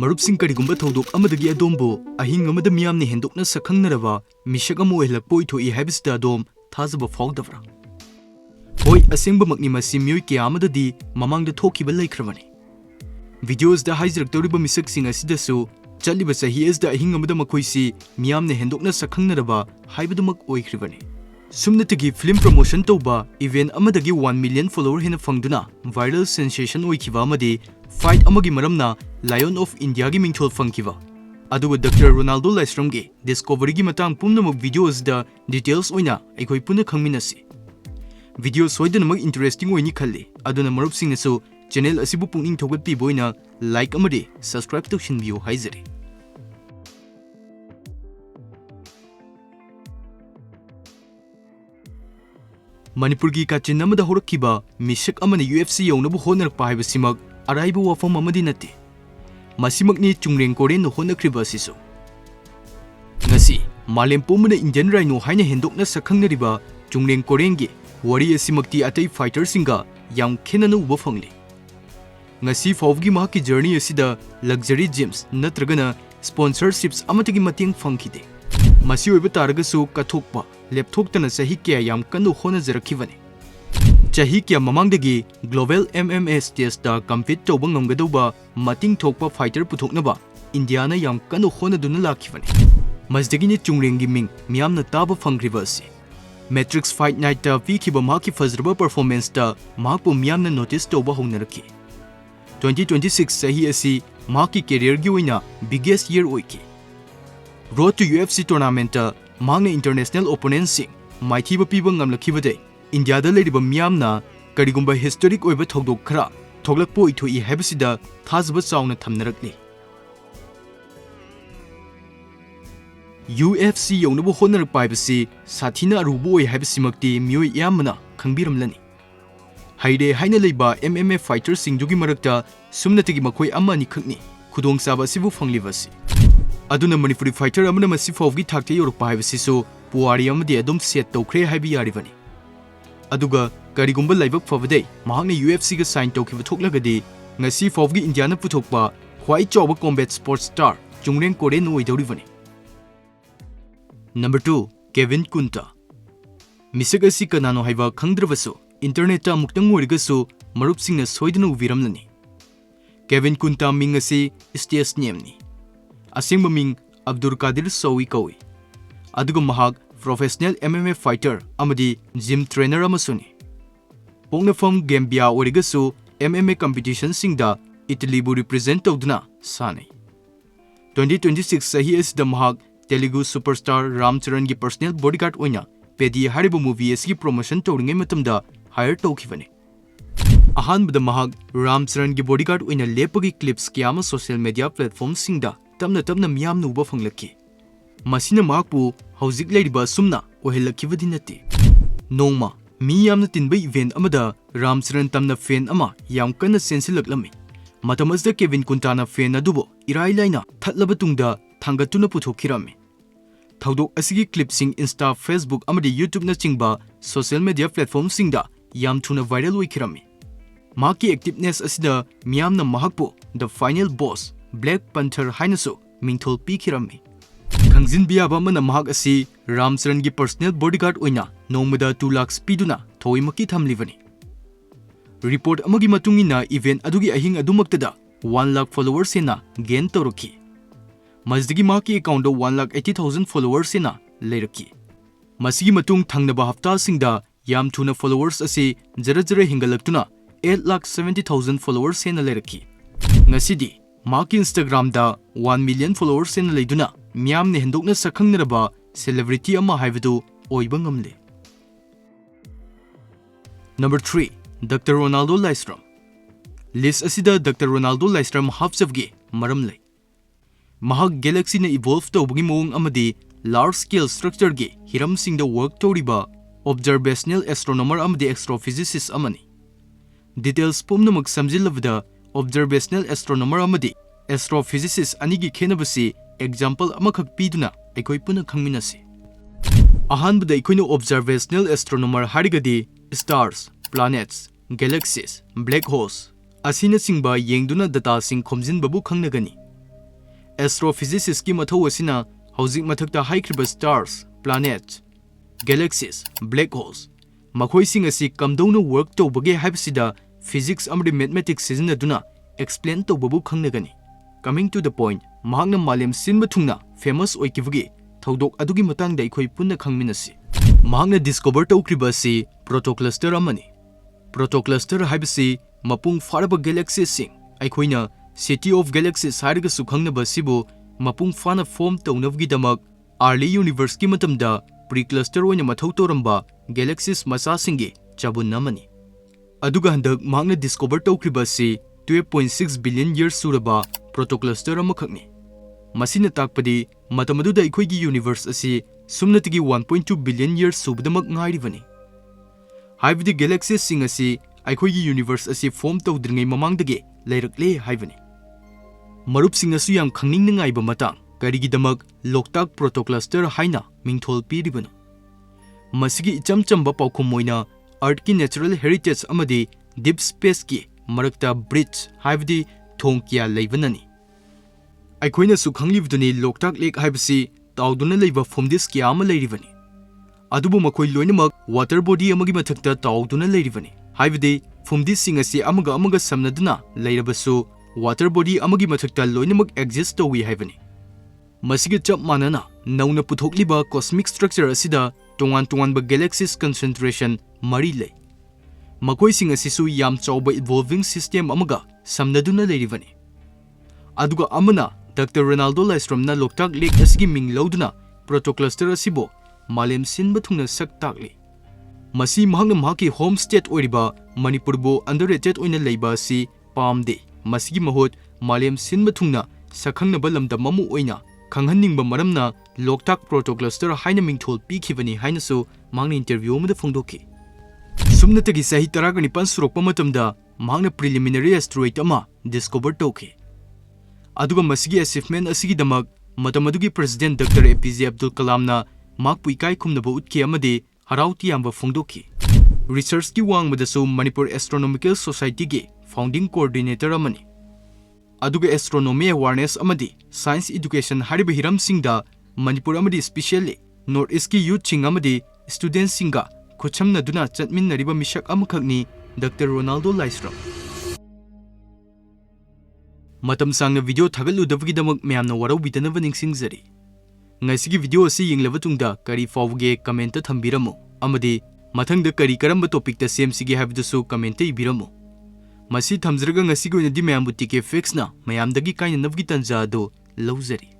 Marupsing karigumba thodok amadagi adombo ahing amada miyamni hendokna sakhangnaraba misak ama oihlakpoi thoi haibisda adom thazaba faudavra. Hoi asengba makni masi mioi kya amadadi mamangda thokiba laikhrabani. Videos da haijaraktoriba misaksing asidasu chaliba sahi asda ahing amada makoisi miyamni hendokna sakhangnaraba haibadumak oikhribani. Sumnatagi film promotion toba event amadagi 1 million follower hena fangduna viral sensation oikhiba amadi fight amagi maramna Lion of India gi mingthol fangkiba. Aduga Dr. Ronaldo Laishram gi discovery gi matang pumnamak videos da details oina aikoi puna khangminasi. Video soidanamak interesting oini khalli aduna marupsing nasu channel asibu pungning thogatpi boina like amadi subscribe tawshinbiyo haizari. Manipurgi kachin amada horakkiba misak amana UFC yaunabu honarpa haibasimak araiba wafam amadi nati. Masimakni Chungreng Koren no honakriba asisu. Ngasi malem pumana Indian Rhino haina hendokna sakhangnariba Chungreng Koren gi wari asimakti atai fighter singa yam khenana uba phangli. Ngasi fawgi mahaki journey asida luxury gyms natragana sponsorships amatagi mateng phangkhide. Masi oiba taragasu kathokpa lepthoktana sahi kya yam kanu hona jarakivani. Chahi kya mamangdagi global MMA stage da compete tawba ngamgadawba mating thokpa fighter puthoknaba Indiana yam kanu hona duna lakhivani. Masdagini Chungreng gi ming miyamna taba phangriba asi. Matrix Fight Night da pikhiba mahaki fazraba performance da mahakpu miyamna notice tawba honaraki. 2026 sahi asi mahaki career gi oina biggest year oiki. Road to UFC tournament Mangna international opponents sing maithiba piba ngamlakhibadai India da leriba miyamna karigumba historic oiba thodok khara thoglakpo ithoi haibasida thazba chauna thamnarakli. UFC yaunabu honarak paibasi sathina arubu oi haibasimakti mioi yamna khangbiramlani. Haide haina leiba MMA fighter singjugi marakta sumnatigi makhoi amma ni khakni khudong saba sibu fanglibasi. Aduna Manipuri fighter amana masi fawgi thakte yorokpa haibasisu puari amadi adum set tawkhre haibi yaribani. Aduga karigumba laibak fawdai mahakna UFC ga sign tawkhiba thoklagadi ngasi fawgi Indiana puthokpa Khwai chawba combat sports star Chungreng Koren oidoribani. Number 2 Kevin Kunta. Misak asi kanano haiba khangdrabasu internet ta muktang oirigasu marupsingna soidana uviramlani. Kevin Kunta ming asi stage name ni. Asingba ming Abdul Qadir Sawi kawi. Aduga mahak professional MMA fighter amadi gym trainer amasuni. Pongnafam Gambia origasu MMA competition singda Italy bu represent tawduna sanai. 2026 sahi asida mahak Telugu superstar Ramcharan gi personal bodyguard oina pedi hariba movie asgi promotion tawringai matamda hire tawkhibani. Ahanbada mahak Ramcharan gi bodyguard oina lepagi clips kiyama social media platform singda tamna miyamna uba fanglaki. Masina mahakpu hauzik leiriba sumna ohelakibadi nati. Nongma mi yamna tinba event amada Ramcharan tamna fan ama yam kana sensilaklami. Matamasda Kevin Kuntana fan adubo irai laina thatlaba tungda thangatuna puthokirami. Thaudok asigi clipsing Insta, Facebook amadi YouTube na chingba social media platform singda yam thuna viral oikirami. Maki activeness asida miyamna mahakpu the final boss Black Panther hainasu mingthol pikirami. Khangjin biyaba mana mahak asi Ramcharan gi personal bodyguard oina nongmada 2 lakhs piduna thoimaki thamlibani. Report amagi matungina event adugi ahing adumaktada 1 lakh followers sena gain tawraki. Masdagi maki account 1,80,000 followers sena leiraki. Masigi matung thangnaba hafta singda yam thuna followers asi jara hingalaktuna 8,70,000 followers sena leiraki. Ngasidi Maki Instagram da 1 million followers sena leiduna miyamne hendokna sakhangnaraba celebrity ama haibadu oiba ngamle. Number 3 Dr. Ronaldo Laishram. List asida Dr. Ronaldo Laishram hapsavgi maram lei. Mahak galaxy na evolve tawbagi mawong amadi large scale structure gi hiram singda work tawriba observational astronomer amadi astrophysicist amani. Details pumnamak samjilabda observational astronomer amadi astrophysicist anigi khenabasi example amakhak piduna aikoi puna khangminasi. Ahanbada ikoina observational astronomer harigadi stars, planets, galaxies, black holes asina singba yengduna data sing khomjin babu khangnagani. Astrophysicist ki mathau asina hauzik mathakta haikriba stars, planets, galaxies, black holes, makhoi sing asi kamdona work tawbage haibsida physics amadi mathematics sizinaduna explain tawbabu khangnagani. Coming to the point, mahakna malem sinba thungna famous oikibagi thaudok adugi matangda ikhoi punna khangminasi. Mahakna discover tawkriba si protocluster amani. Protocluster haibsi mapung faraba galaxies sing aikhoina city of galaxies hariga sukhangnaba sibu mapung fana form tawnavgi damak early universe ki matamda precluster oina mathau toramba galaxies masa singi chabun namani. Aduga handak mahakna discover tawkriba si 12.6 billion years suraba protocluster amakhakni. Masina takpadi matamaduda ikhoigi universe asi sumnatigi 1.2 billion years subdamak ngairibani. Haibdi galaxies sing asi aikhoigi universe asi form tawdringai mamangdage leirakle haibani. Marup singasu yam khangning ngaiba matang karigidamak Loktak protocluster haina mingthol piribana. Masigi ichamchamba paukhum moina earth ki natural heritage amadi deep space ki marakta bridge haibdi thong kya leibanani. Aikhoina su khanglibduni Loktak lake haibsi tawduna leiba fomdis kya ama leiribani. Adubu makhoi loinamak water body amagi mathakta tawduna leiribani. Haibdi fomdis sing asi amaga samnaduna leirabasu water body amagi mathakta loinamak exist tawi haibani. Masigi chap manana nauna puthokliba cosmic structure asida tongan ba galaxies concentration mari lei. Makoi sing asisu yam chawba evolving system amaga samnaduna leiribani. Aduga amana Dr. Ronaldo Laishram na Loktak lake asigi ming lauduna protocluster asibo malem sinba thungna sak takli. Masi mahakna mahaki home state oiriba Manipur bo underrated oina leiba asi pamde. Masigi mahot malem sinba thungna sakhangnaba lamda mamu oina khanghanning ba maramna Loktak protocluster haina mingthol pikhibani hainasu mahakna interview amada phongdokhi. Sumnatagi sahi 19 surokpa matamda mahakna preliminary asteroid ama discover tawkhi. Aduga masigi achievement asigi damak matamadugi president Dr. APJ Abdul Kalam na makpu ikai khumnaba utki amadi harauti yamba phongdokhi. Research ki wangmadasu Manipur Astronomical Society ki founding coordinator amani. Aduga astronomy awareness amadi science education hariba hiram singda Manipur amadi especially North East ki youth sing amadi students singa khuchamna duna chatminnariba misak amakhakni Dr. Ronaldo Laishram. Matam sangna video thagaludabagidamak mayamna waraubitanaba ningsingjari. Ngasigi video asi yenglaba tungda kari fawge comment ta thambirmmu amadi mathangda kari karamba topic ta semsigi habdusu comment ta ibirmmu. Masi thamjraga ngasigi oinadi mayambu tike fix na mayamdagi kaina navgi tanja do lauzari.